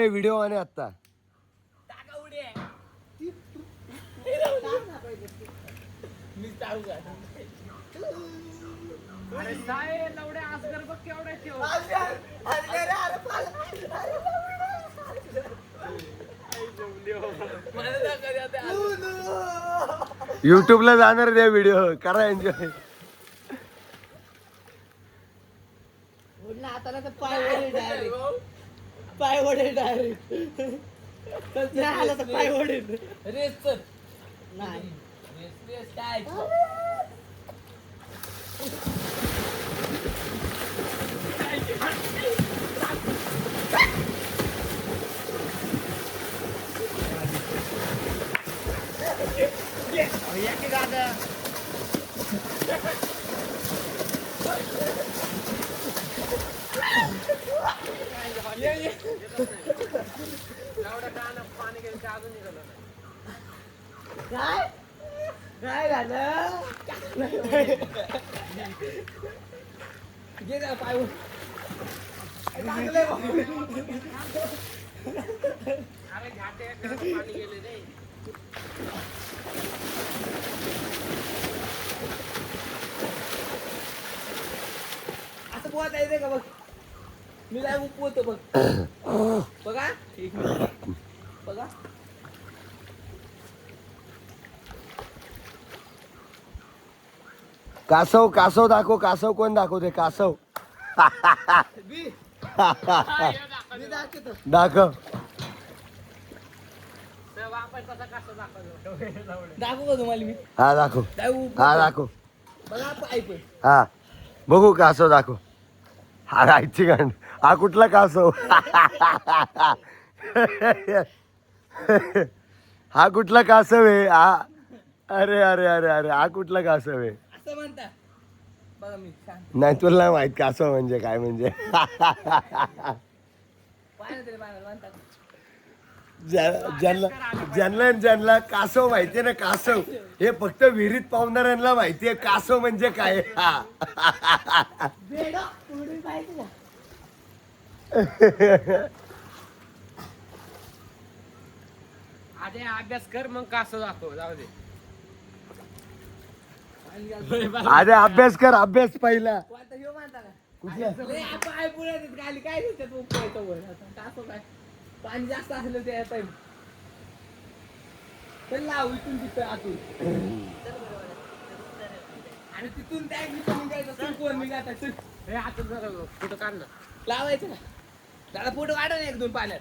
Video आणि आता युट्यूबला जाणार त्या व्हिडिओ करा एन्जॉय. पाय वडेल डायरेक्ट पाय वडेल रेस तर नाही रेस काय काय झालं गेला पाय असं पोहता येते का बघ मी लाईव्ह पोहतो बघ बघा एक मिनिट बघा कासव दाखव. कासव कोण दाखवते? कासव दाखव. दाखवू का तुम्हाला मी हा दाखव. बघा पाय पण हा बघू कासव दाखव. हा राहायची गांड. हा कुठला कासव? हा कुठला कासव आहे? हा अरे अरे अरे अरे हा कुठला कासव आहे? असं म्हणता बघा मी नाही तुला नाही माहित कासव म्हणजे काय म्हणजे. ज्यांना कासव माहितीये ना कासव हे फक्त विहिरीत पावणाऱ्यांना माहितीये कासव म्हणजे काय. आधी अभ्यास कर मग कासव दाखव जाऊ दे. अरे अभ्यास कर. अभ्यास पहिला पाय पुढे खाली काय काय पाणी जास्त असलं ते येत लाव इथून तिथं आतून आणि तिथून त्या निघायचं कोण निघायचं हे हातून फोटो काढणं लावायचं ना त्याला फोटो काढा ना एक दोन पाण्यात